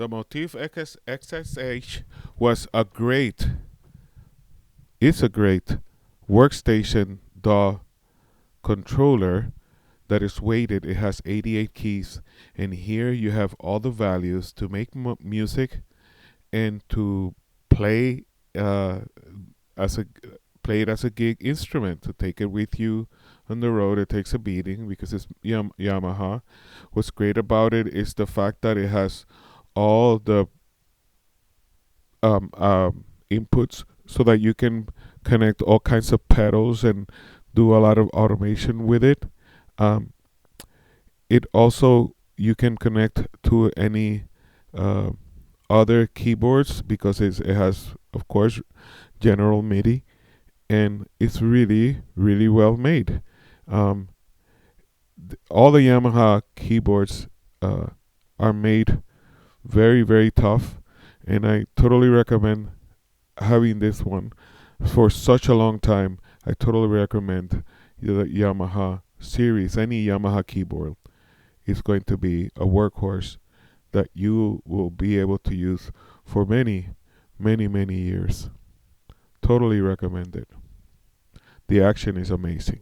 The Motif XSH was a great, is a great workstation DAW controller that is weighted. It has 88 keys, and here you have all the values to make music and to play as a play it as a gig instrument, to take it with you on the road. It takes a beating because it's Yamaha. What's great about it is the fact that it has all the inputs so that you can connect all kinds of pedals and do a lot of automation with it. Um, it also, you can connect to any uh, other keyboards because it has, of course, general MIDI, and it's really, really well made. Um, all the Yamaha keyboards uh, are made very, very tough, and I totally recommend having this one for such a long time. I totally recommend the Yamaha series. Any Yamaha keyboard is going to be a workhorse that you will be able to use for many, many, many years. Totally recommend it. The action is amazing.